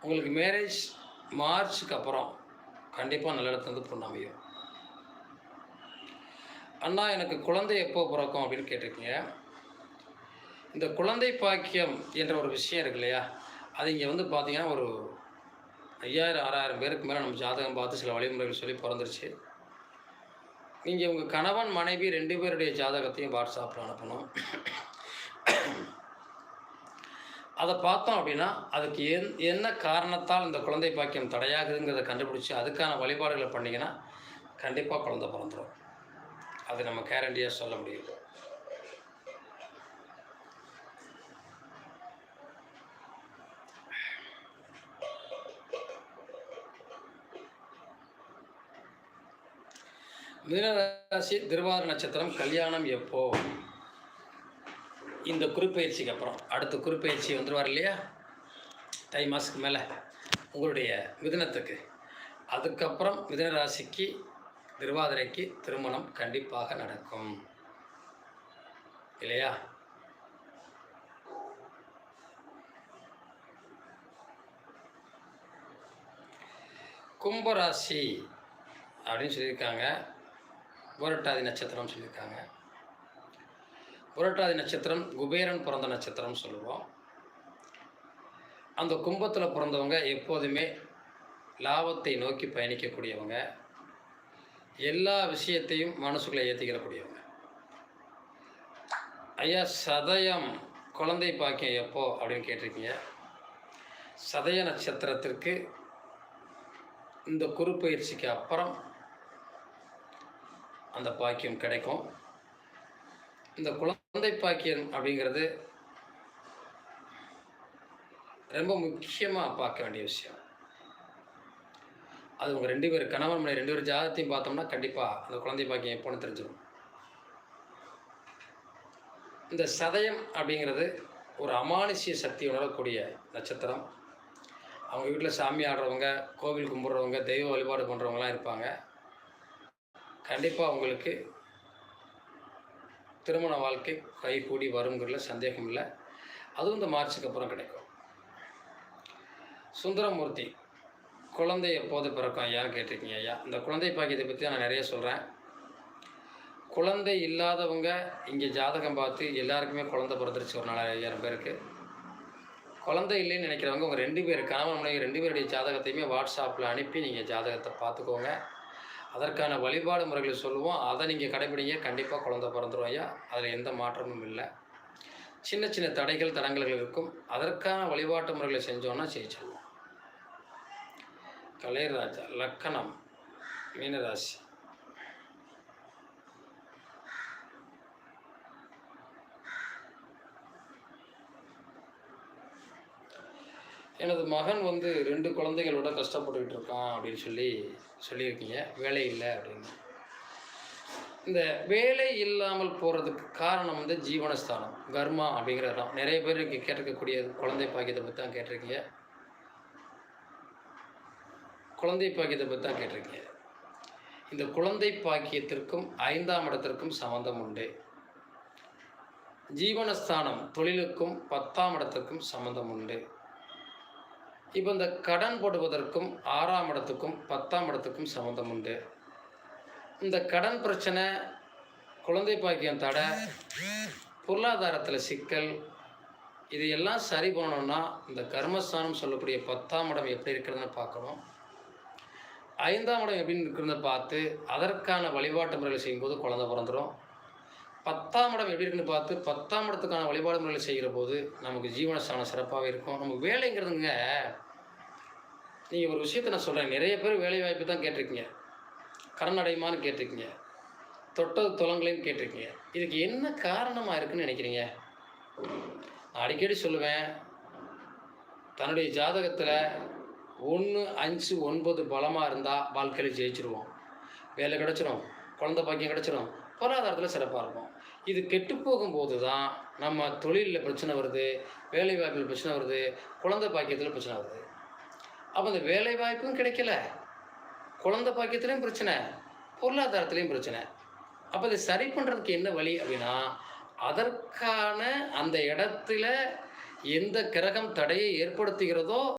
உங்களுக்கு மேரேஜ் மார்ச்சுக்கு அப்புறம் கண்டிப்பாக நல்ல இடத்துல வந்து பொண்ணு அமையும். அண்ணா எனக்கு குழந்தை எப்போ பிறக்கும் அப்படின்னு கேட்டிருக்கீங்க. இந்த குழந்தை பாக்கியம் என்ற ஒரு விஷயம் இருக்கு இல்லையா, அது இங்கே வந்து பார்த்தீங்கன்னா ஒரு 5000 6000 பேருக்கு மேலே நம்ம ஜாதகம் பார்த்து சில வழிமுறைகள் சொல்லி பிறந்துருச்சு. நீங்கள் உங்கள் கணவன் மனைவி 2 பேருடைய ஜாதகத்தையும் வாட்ஸ்அப்பில் அனுப்பணும். அதை பார்த்தோம் அப்படின்னா அதுக்கு என்ன காரணத்தால் இந்த குழந்தை பாக்கியம் தடையாகுதுங்கிறத கண்டுபிடிச்சி அதுக்கான வழிபாடுகளை பண்ணிங்கன்னா கண்டிப்பாக குழந்தை பிறந்துடும். அது நம்ம கேரண்டியாக சொல்ல முடியும். மீனராசி திருவாதிரை நட்சத்திரம் கல்யாணம் எப்போ? இந்த குருப்பெயர்ச்சிக்கு அப்புறம் அடுத்த குருப்பெயர்ச்சி வந்துடுவார் இல்லையா, தை மாதத்துக்கு மேலே உங்களுடைய மிதுனத்துக்கு. அதுக்கப்புறம் மிதுன ராசிக்கு திருவாதிரைக்கு திருமணம் கண்டிப்பாக நடக்கும் இல்லையா? கும்பராசி அப்படின்னு சொல்லியிருக்காங்க. புரட்டாதி நட்சத்திரம் சொல்லியிருக்காங்க. புரட்டாதி நட்சத்திரம் குபேரன் பிறந்த நட்சத்திரம் சொல்லுவோம். அந்த கும்பத்தில் பிறந்தவங்க எப்போதுமே லாபத்தை நோக்கி பயணிக்கக்கூடியவங்க, எல்லா விஷயத்தையும் மனசுக்குள்ளே ஏற்றிக்கிறக்கூடியவங்க. ஐயா சதயம் குழந்தை பாக்கியம் எப்போ அப்படின்னு கேட்டிருக்கீங்க. சதய நட்சத்திரத்திற்கு இந்த குரு பயிற்சிக்கு அப்புறம் அந்த பாக்கியம் கிடைக்கும். இந்த குழந்தை பாக்கியம் அப்படிங்கிறது ரொம்ப முக்கியமாக பார்க்க வேண்டிய விஷயம். அது உங்கள் 2 பேர் கணவன் மனைவி 2 பேர் ஜாதகத்தையும் பார்த்தோம்னா கண்டிப்பாக அந்த குழந்தை பாக்கியம் எப்போன்னு தெரிஞ்சிடும். இந்த சதயம் அப்படிங்கிறது ஒரு அமானுஷ்ய சக்தி உணரக்கூடிய நட்சத்திரம். அவங்க வீட்டில் சாமி ஆடுறவங்க, கோவில் கும்பிட்றவங்க, தெய்வ வழிபாடு பண்ணுறவங்களாம் இருப்பாங்க. கண்டிப்பாக உங்களுக்கு திருமண வாழ்க்கை கைகூடி வருங்கிறதுல சந்தேகம் இல்லை. அதுவும் இந்த மார்ச்சுக்கு அப்புறம் கிடைக்கும். சுந்தரமூர்த்தி குழந்தை எப்போது பிறக்கும் ஐயான்னு கேட்டிருக்கீங்க. ஐயா இந்த குழந்தை பாக்கியத்தை பற்றி நான் நிறைய சொல்கிறேன். குழந்தை இல்லாதவங்க இங்கே ஜாதகம் பார்த்து எல்லாருக்குமே குழந்தை பிறந்துருச்சு. ஒரு 4000 பேருக்கு குழந்தை இல்லைன்னு நினைக்கிறவங்க உங்கள் 2 பேர் கணவன் மனைவி 2 பேருடைய ஜாதகத்தையுமே வாட்ஸ்அப்பில் அனுப்பி நீங்கள் ஜாதகத்தை பார்த்துக்கோங்க. அதற்கான வழிபாடு முறைகளை சொல்லுவோம். அதை நீங்கள் கடைபிடிங்க. கண்டிப்பாக குழந்தை பிறந்துடும் ஐயா. அதில் எந்த மாற்றமும் இல்லை. சின்ன சின்ன தடைகள் தடங்கல்கள் இருக்கும். அதற்கான வழிபாட்டு முறைகளை செஞ்சோன்னா ஜெயிச்சிடுவோம். கலைராஜா லக்கணம் மீனராசி. எனது மகன் 2 குழந்தைகளோட கஷ்டப்பட்டுக்கிட்டு இருக்கான் அப்படின்னு சொல்லியிருக்கீங்க. வேலை இல்லை அப்படின்னு. இந்த வேலை இல்லாமல் போகிறதுக்கு காரணம் ஜீவனஸ்தானம் கர்மா அப்படிங்கிறது தான். நிறைய பேர் இங்கே கேட்டிருக்கக்கூடிய குழந்தை பாக்கியத்தை பற்றி தான் கேட்டிருக்கீங்க. குழந்தை பாக்கியத்தை பற்றி தான் கேட்டிருக்கீங்க. இந்த குழந்தை பாக்கியத்திற்கும் 5ஆம் இடத்திற்கும் சம்பந்தம் உண்டு. ஜீவனஸ்தானம் தொழிலுக்கும் 10ஆம் இடத்திற்கும் சம்பந்தம் உண்டு. இப்போ இந்த கடன் போடுவதற்கும் 6ஆம் இடத்துக்கும் 10ஆம் இடத்துக்கும் சம்மந்தம் உண்டு. இந்த கடன் பிரச்சனை, குழந்தை பாக்கியம் தடை, பொருளாதாரத்தில் சிக்கல், இது எல்லாம் சரி பண்ணணும்னா இந்த கர்மஸ்தானம் சொல்லக்கூடிய 10ஆம் இடம் எப்படி இருக்கிறதுன்னு பார்க்கணும். 5ஆம் இடம் எப்படின்னு இருக்கிறத பார்த்து அதற்கான வழிபாட்டு முறைகளை செய்யும்போது குழந்தை பிறந்துடும். 10ஆம் இடம் எப்படி இருக்குன்னு பார்த்து 10ஆம் இடத்துக்கான வழிபாடு முறைகளை செய்கிற போது நமக்கு ஜீவனஸ்தானம் சிறப்பாகவே இருக்கும். நமக்கு வேலைங்கிறதுங்க, நீங்கள் ஒரு விஷயத்தை நான் சொல்கிறேன். நிறைய பேர் வேலை வாய்ப்பு தான் கேட்டிருக்கீங்க, கடன் அடையுமான்னு கேட்டிருக்கீங்க, தொட்டது தொலங்களைன்னு கேட்டிருக்கீங்க. இதுக்கு என்ன காரணமாக இருக்குன்னு நினைக்கிறீங்க? நான் அடிக்கடி சொல்லுவேன், தன்னுடைய ஜாதகத்தில் 1, 5, 9 பலமாக இருந்தால் வாழ்க்கையில் ஜெயிச்சிருவோம். வேலை கிடச்சிரும், குழந்தை பாக்கியம் கிடச்சிரும், பொருளாதாரத்தில் சிறப்பாக இருக்கும். இது கெட்டு போகும்போது தான் நம்ம தொழிலில் பிரச்சனை வருது, வேலை வாய்ப்பில் பிரச்சனை வருது, குழந்தை பாக்கியத்தில் பிரச்சனை வருது. அப்போ அந்த வேலை வாய்ப்பும் கிடைக்கல, குழந்தை பாக்கியத்துலேயும் பிரச்சனை, பொருளாதாரத்துலேயும் பிரச்சனை. அப்போ இதை சரி பண்ணுறதுக்கு என்ன வழி அப்படின்னா, அதற்கான அந்த இடத்துல எந்த கிரகம் தடையை ஏற்படுத்துகிறதோ